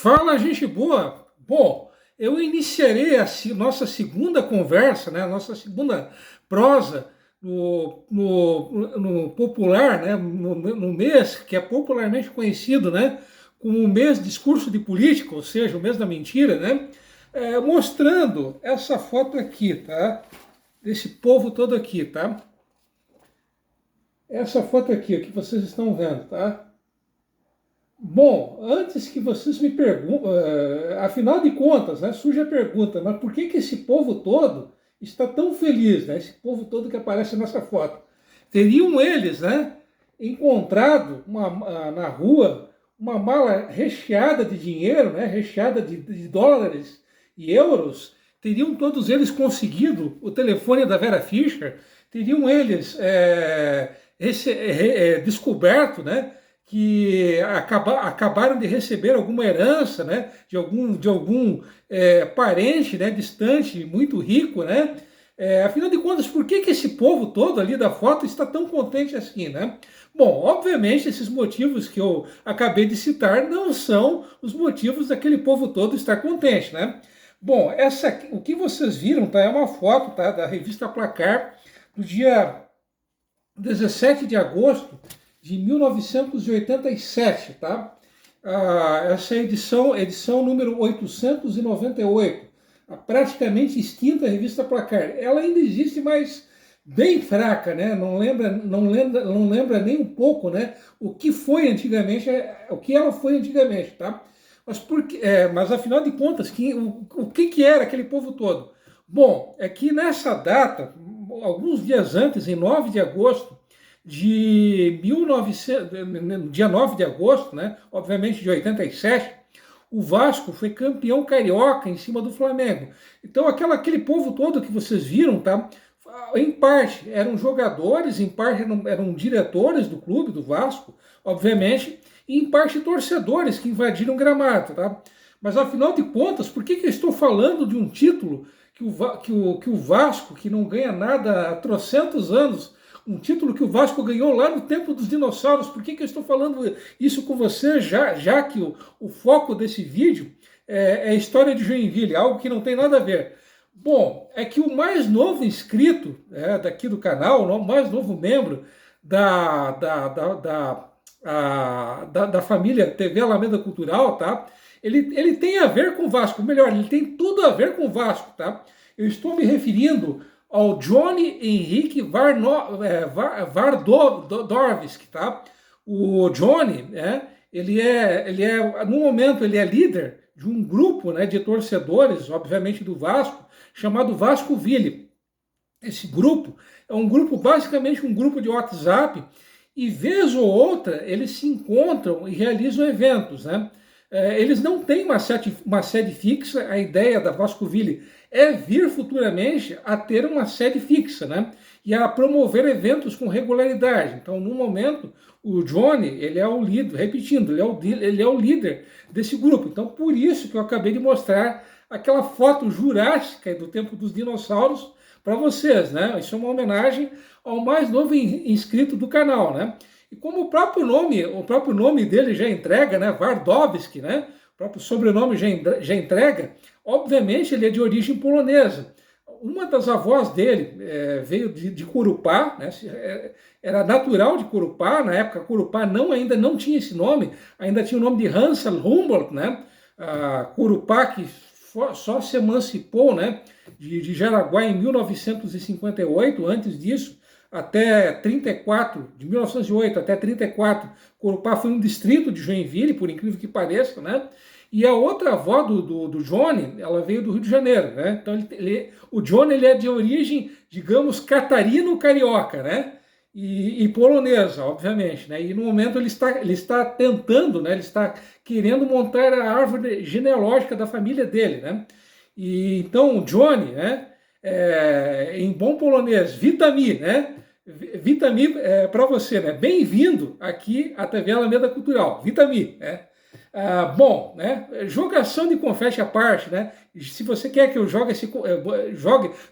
Fala, gente boa! Bom, eu iniciarei a nossa segunda conversa, né, a nossa segunda prosa no popular, né, no mês que é popularmente conhecido, né, como o mês discurso de política, ou seja, o mês da mentira, né, mostrando essa foto aqui, tá? Desse povo todo aqui, tá? Essa foto aqui, o que vocês estão vendo, tá? Bom, antes que vocês me perguntem, afinal de contas, né, surge a pergunta, mas por que esse povo todo está tão feliz, né, esse povo todo que aparece nessa foto? Teriam eles, né, encontrado na rua uma mala recheada de dinheiro, né, recheada de dólares e euros, teriam todos eles conseguido o telefone da Vera Fischer, teriam eles descoberto, né, que acabaram de receber alguma herança, né, de algum parente, né, distante, muito rico, né? Afinal de contas, por que esse povo todo ali da foto está tão contente assim, né? Bom, obviamente esses motivos que eu acabei de citar não são os motivos daquele povo todo estar contente, né? Bom, o que vocês viram, tá, é uma foto, tá, da revista Placar do dia 17 de agosto de 1987, tá? Essa edição número 898, a praticamente extinta revista Placar. Ela ainda existe, mas bem fraca, né? Não lembra nem um pouco, né? O que foi antigamente, o que ela foi antigamente, tá? Mas afinal de contas, o que era aquele povo todo? Bom, é que nessa data, alguns dias antes, em 9 de agosto de 1900, dia 9 de agosto, né, obviamente de 87, o Vasco foi campeão carioca em cima do Flamengo. Então aquele povo todo que vocês viram, tá? Em parte eram jogadores, em parte eram diretores do clube, do Vasco, obviamente, e em parte torcedores que invadiram o gramado, tá? Mas afinal de contas, por que eu estou falando de um título que o Vasco, que não ganha nada há trocentos anos, um título que o Vasco ganhou lá no tempo dos dinossauros? Por que eu estou falando isso com você, já que o foco desse vídeo é a história de Joinville, algo que não tem nada a ver? Bom, é que o mais novo inscrito daqui do canal, o mais novo membro da família TV Alameda Cultural, tá? Ele tem a ver com o Vasco, melhor, ele tem tudo a ver com o Vasco, tá? Eu estou me referindo ao Johnny Henrique Vardovski, tá? O Johnny, no momento, ele é líder de um grupo, né, de torcedores, obviamente do Vasco, chamado Vascoville. Esse grupo é um grupo, basicamente um grupo de WhatsApp, e vez ou outra eles se encontram e realizam eventos, né? Eles não têm uma sede fixa. A ideia da Vascoville é vir futuramente a ter uma sede fixa, né? E a promover eventos com regularidade. Então, no momento, o Johnny, ele é o líder, repetindo, ele é o líder desse grupo. Então, por isso que eu acabei de mostrar aquela foto jurássica do tempo dos dinossauros para vocês, né? Isso é uma homenagem ao mais novo inscrito do canal, né? E como o próprio nome dele já entrega, né? Vardovski, né? O próprio sobrenome já entrega. Obviamente ele é de origem polonesa. Uma das avós dele veio de Corupá, né? Era natural de Corupá. Na época Corupá ainda não tinha esse nome, ainda tinha o nome de Hansel Humboldt, né? Corupá, que só se emancipou, né, de Jaraguá em 1958. Antes disso, até 34, de 1908 até 34, Corupá foi um distrito de Joinville, por incrível que pareça, né? E a outra avó do Johnny, ela veio do Rio de Janeiro, né? Então o Johnny, ele é de origem, digamos, catarino-carioca, né? E polonesa, obviamente, né? E no momento ele está tentando, né? Ele está querendo montar a árvore genealógica da família dele, né? E então o Johnny, né? Em bom polonês, Witamy, né? Witamy para você, né? Bem-vindo aqui à TV Alameda Cultural, Witamy, né? Bom, né? Jogação de confete à parte, né? Se você quer que eu jogue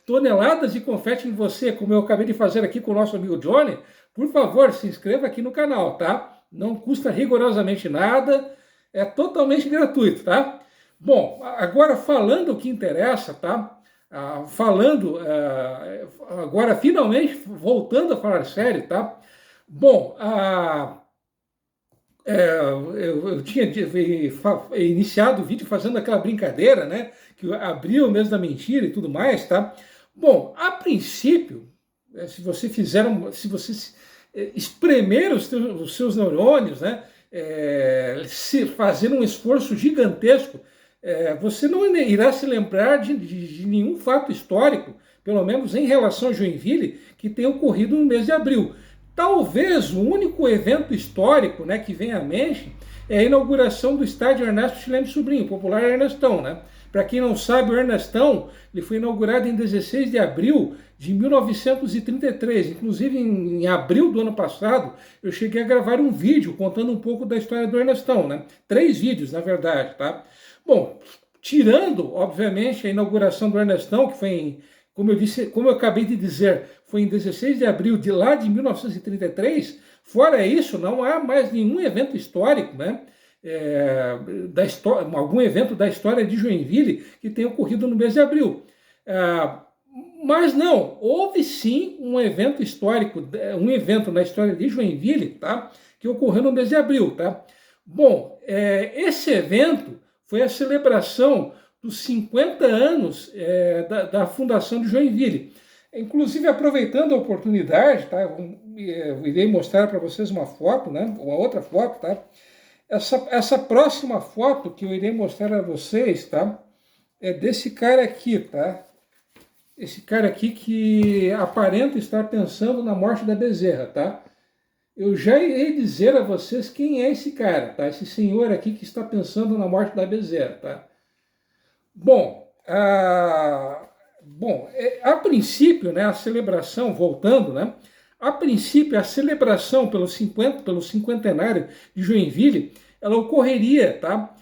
toneladas de confete em você, como eu acabei de fazer aqui com o nosso amigo Johnny, por favor, se inscreva aqui no canal, tá? Não custa rigorosamente nada. É totalmente gratuito, tá? Bom, agora falando o que interessa, tá? Agora finalmente voltando a falar sério, tá? Bom, eu tinha iniciado o vídeo fazendo aquela brincadeira, né? Que abriu o mês da mentira e tudo mais, tá? Bom, a princípio, se você fizer, se você espremer os seus neurônios, né? Se fazer um esforço gigantesco, você não irá se lembrar de nenhum fato histórico, pelo menos em relação a Joinville, que tenha ocorrido no mês de abril. Talvez o único evento histórico, né, que vem à mente é a inauguração do estádio Ernesto Chileme Sobrinho, popular Ernestão, né? Para quem não sabe, o Ernestão ele foi inaugurado em 16 de abril de 1933. Inclusive, em abril do ano passado, eu cheguei a gravar um vídeo contando um pouco da história do Ernestão, né? 3 vídeos, na verdade, tá? Bom, tirando, obviamente, a inauguração do Ernestão, que foi como eu disse, como eu acabei de dizer, foi em 16 de abril de lá de 1933, fora isso, não há mais nenhum evento histórico, né? Algum evento da história de Joinville que tenha ocorrido no mês de abril. Mas não, houve sim um evento histórico, um evento na história de Joinville, tá? Que ocorreu no mês de abril, tá? Bom, esse evento foi a celebração dos 50 anos da fundação de Joinville. Inclusive, aproveitando a oportunidade, tá? Eu irei mostrar para vocês uma foto, né? Uma outra foto, tá? Essa próxima foto que eu irei mostrar a vocês, tá? É desse cara aqui, tá? Esse cara aqui que aparenta estar pensando na morte da Bezerra, tá? Eu já irei dizer a vocês quem é esse cara, tá? Esse senhor aqui que está pensando na morte da Bezerra, tá? Bom, a princípio, né, a celebração, voltando, né? A princípio, a celebração pelo cinquentenário de Joinville, ela ocorreria, tá?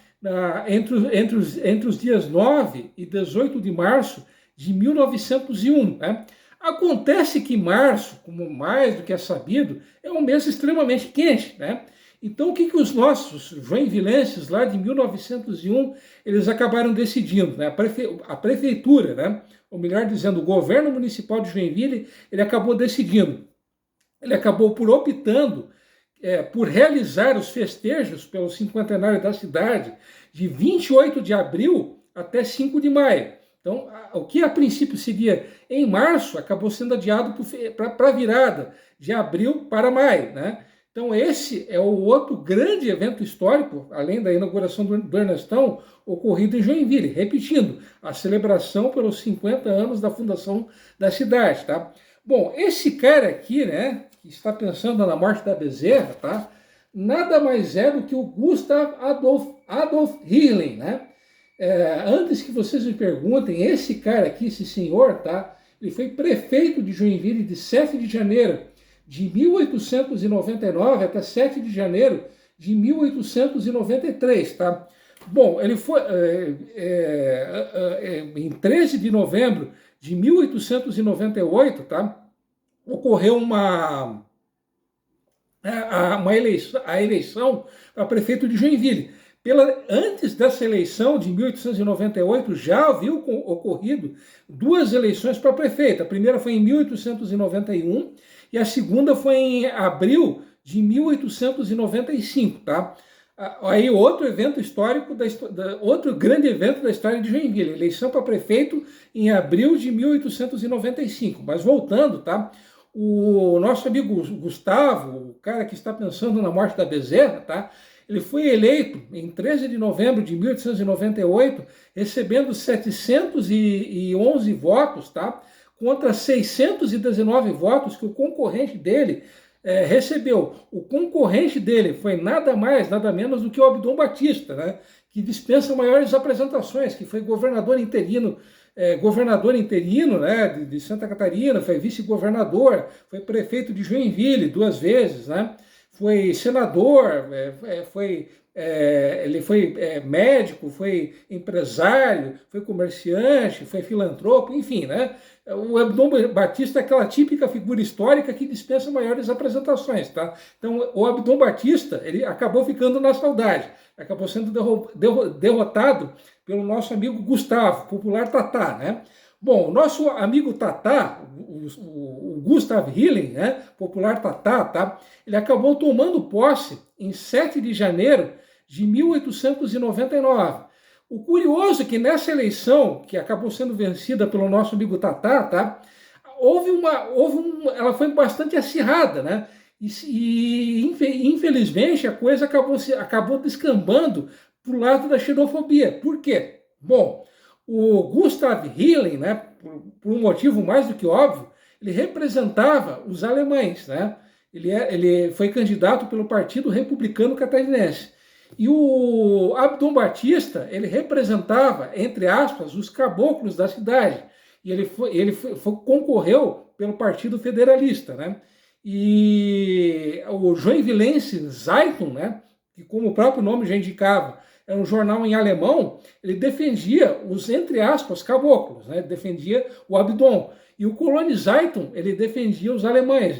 Entre os dias 9 e 18 de março de 1901, né? Acontece que março, como mais do que é sabido, é um mês extremamente quente, né? Então, o que os nossos joinvilenses lá de 1901, eles acabaram decidindo, né? A prefeitura, né? Ou melhor dizendo, o governo municipal de Joinville, ele acabou decidindo. Ele acabou optando por realizar os festejos pelo cinquentenário da cidade de 28 de abril até 5 de maio. Então, o que a princípio seria em março, acabou sendo adiado para a virada de abril para maio, né? Então, esse é o outro grande evento histórico, além da inauguração do Ernestão, ocorrido em Joinville. Repetindo, a celebração pelos 50 anos da fundação da cidade, tá? Bom, esse cara aqui, né, que está pensando na morte da Bezerra, tá? Nada mais é do que o Gustav Adolf Hitler, né? Antes que vocês me perguntem, esse cara aqui, esse senhor, tá? Ele foi prefeito de Joinville de 7 de janeiro de 1899 até 7 de janeiro de 1893, tá? Bom, ele foi em 13 de novembro de 1898, tá? Ocorreu a eleição para prefeito de Joinville. Antes dessa eleição de 1898, já havia ocorrido 2 eleições para prefeito. A primeira foi em 1891 e a segunda foi em abril de 1895, tá? Aí outro evento histórico, outro grande evento da história de Joinville, eleição para prefeito em abril de 1895. Mas voltando, tá? O nosso amigo Gustavo, o cara que está pensando na morte da Bezerra, tá? Ele foi eleito em 13 de novembro de 1898, recebendo 711 votos, tá? Contra 619 votos que o concorrente dele recebeu. O concorrente dele foi nada mais, nada menos do que o Abdon Batista, né? Que dispensa maiores apresentações, que foi governador interino, né, de Santa Catarina, foi vice-governador, foi prefeito de Joinville 2 vezes, né? foi senador, ele foi médico, foi empresário, foi comerciante, foi filantropo, enfim, né? O Abdon Batista é aquela típica figura histórica que dispensa maiores apresentações, tá? Então, o Abdon Batista, ele acabou ficando na saudade, acabou sendo derrotado pelo nosso amigo Gustavo, popular Tatá, né? Bom, o nosso amigo Tatá, o Gustav Hilling, né, popular Tatá, tá? Ele acabou tomando posse em 7 de janeiro de 1899. O curioso é que nessa eleição, que acabou sendo vencida pelo nosso amigo Tatá, tá? Ela foi bastante acirrada, né? E infelizmente a coisa acabou descambando para o lado da xenofobia. Por quê? Bom, o Gustav Hilling, né, por um motivo mais do que óbvio, ele representava os alemães, né? Ele foi candidato pelo Partido Republicano Catarinense. E o Abdon Batista, ele representava, entre aspas, os caboclos da cidade. E concorreu pelo Partido Federalista, né? E o Joinvilense Zeitung, né, que como o próprio nome já indicava, é um jornal em alemão, ele defendia os, entre aspas, caboclos, né? Defendia o Abdon. E o Colonie Zeitung, ele defendia os alemães.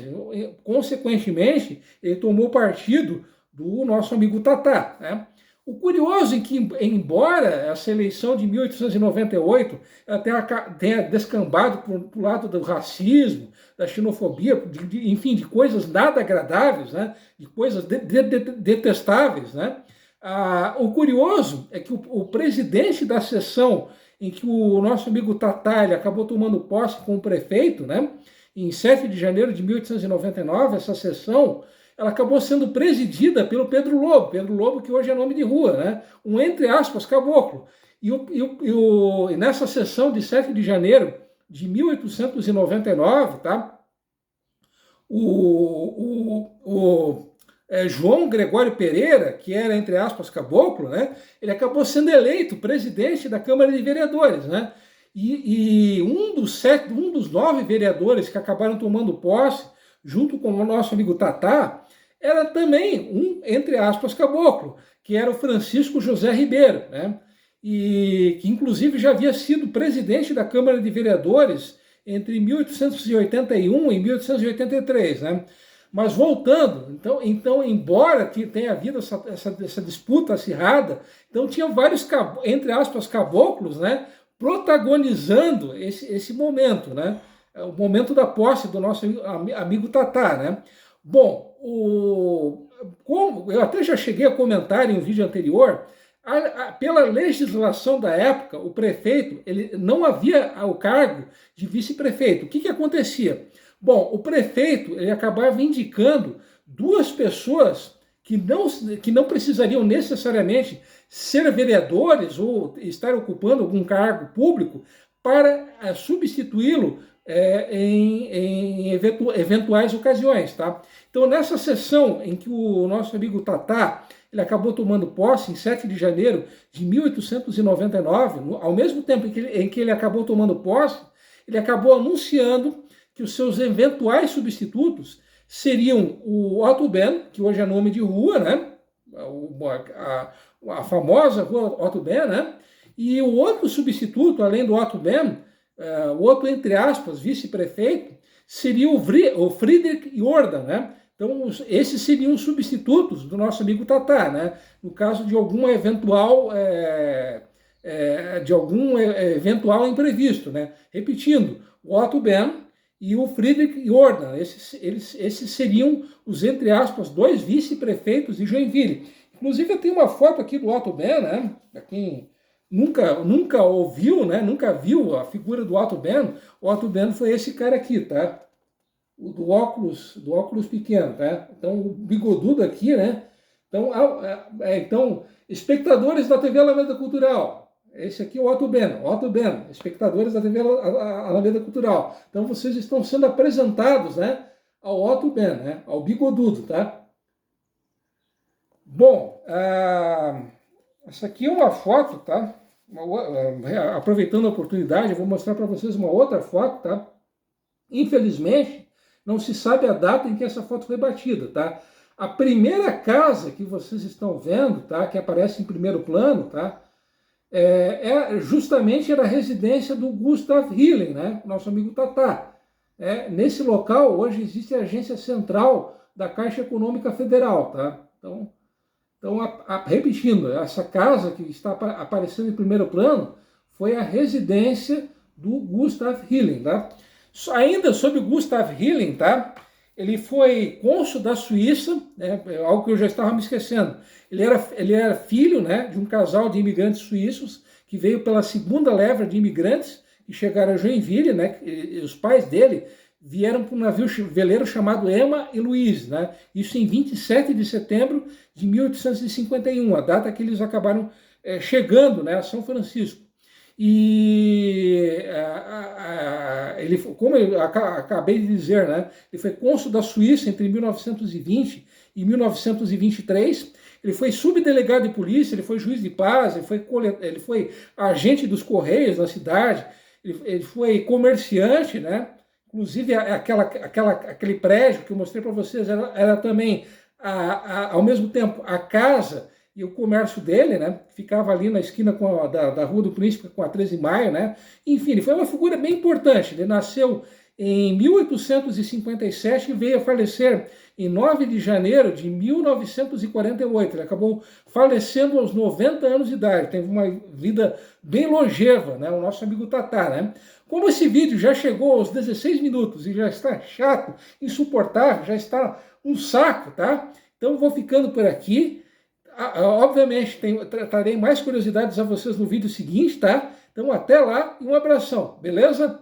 Consequentemente, ele tomou partido do nosso amigo Tatá, né? O curioso é que, embora essa eleição de 1898 tenha descambado para o lado do racismo, da xenofobia, enfim, de coisas nada agradáveis, né? De coisas detestáveis, né? O curioso é que o presidente da sessão em que o nosso amigo Tatá acabou tomando posse como prefeito, né, em 7 de janeiro de 1899, essa sessão, ela acabou sendo presidida pelo Pedro Lobo, que hoje é nome de rua, né, um, entre aspas, caboclo. E nessa sessão de 7 de janeiro de 1899, tá, João Gregório Pereira, que era, entre aspas, caboclo, né, ele acabou sendo eleito presidente da Câmara de Vereadores, né, e um dos 9 vereadores que acabaram tomando posse, junto com o nosso amigo Tatá, era também um, entre aspas, caboclo, que era o Francisco José Ribeiro, né, e que inclusive já havia sido presidente da Câmara de Vereadores entre 1881 e 1883, né. Mas voltando, então embora tenha havido essa disputa acirrada, então tinha vários, entre aspas, caboclos, né, protagonizando esse momento, né, o momento da posse do nosso amigo Tatá, né. Bom, como eu até já cheguei a comentar em um vídeo anterior, pela legislação da época, o prefeito ele não havia o cargo de vice-prefeito. O que acontecia? Bom, o prefeito ele acabava indicando 2 pessoas que não precisariam necessariamente ser vereadores ou estar ocupando algum cargo público para substituí-lo em eventuais ocasiões, tá? Então, nessa sessão em que o nosso amigo Tatá ele acabou tomando posse em 7 de janeiro de 1899, ao mesmo tempo em que ele acabou tomando posse, ele acabou anunciando que os seus eventuais substitutos seriam o Otto Ben, que hoje é nome de rua, né? A famosa rua Otto Ben, né? E o outro substituto, além do Otto Ben, o outro, entre aspas, vice-prefeito, seria o Friedrich Jordan, né? Então, esses seriam substitutos do nosso amigo Tatá, né? No caso de algum eventual imprevisto, né? Repetindo, o Otto Ben e o Friedrich Jordan, esses seriam os, entre aspas, 2 vice-prefeitos de Joinville. Inclusive, eu tenho uma foto aqui do Otto Ben, né? Para quem nunca ouviu, né? Nunca viu a figura do Otto Ben, o Otto Ben foi esse cara aqui, tá? O do óculos pequeno, tá? Então, o bigodudo aqui, né? Então, espectadores da TV Alameda Cultural, esse aqui é o Otto Ben, espectadores da TV Alameda Cultural. Então vocês estão sendo apresentados, né, ao Otto Ben, né, ao bigodudo, tá? Bom, essa aqui é uma foto, tá? Aproveitando a oportunidade, eu vou mostrar para vocês uma outra foto, tá? Infelizmente, não se sabe a data em que essa foto foi batida, tá? A primeira casa que vocês estão vendo, tá, que aparece em primeiro plano, tá, justamente era a residência do Gustav Hillen, né, nosso amigo Tatá. Nesse local, hoje, existe a agência central da Caixa Econômica Federal. Tá? Então repetindo, essa casa que está aparecendo em primeiro plano foi a residência do Gustav Hillen. Tá? Ainda sobre Gustav Hillen, tá? Ele foi cônsul da Suíça, né, algo que eu já estava me esquecendo. Ele era filho, né, de um casal de imigrantes suíços que veio pela segunda leva de imigrantes que chegaram a Joinville, né? E os pais dele vieram para um navio veleiro chamado Emma e Louise, né? Isso em 27 de setembro de 1851, a data que eles acabaram chegando, né, a São Francisco. E ele, como eu acabei de dizer, né, ele foi cônsul da Suíça entre 1920 e 1923. Ele foi subdelegado de polícia, ele foi juiz de paz, ele foi agente dos Correios na cidade, ele foi comerciante, né? Inclusive aquele prédio que eu mostrei para vocês era também, ao mesmo tempo, a casa e o comércio dele, né? Ficava ali na esquina da Rua do Príncipe com a 13 de Maio, né? Enfim, ele foi uma figura bem importante. Ele nasceu em 1857 e veio a falecer em 9 de janeiro de 1948. Ele acabou falecendo aos 90 anos de idade. Teve uma vida bem longeva, né? O nosso amigo Tatá, né? Como esse vídeo já chegou aos 16 minutos e já está chato, insuportável, já está um saco, tá? Então eu vou ficando por aqui. Obviamente, trarei mais curiosidades a vocês no vídeo seguinte, tá? Então até lá e um abração, beleza?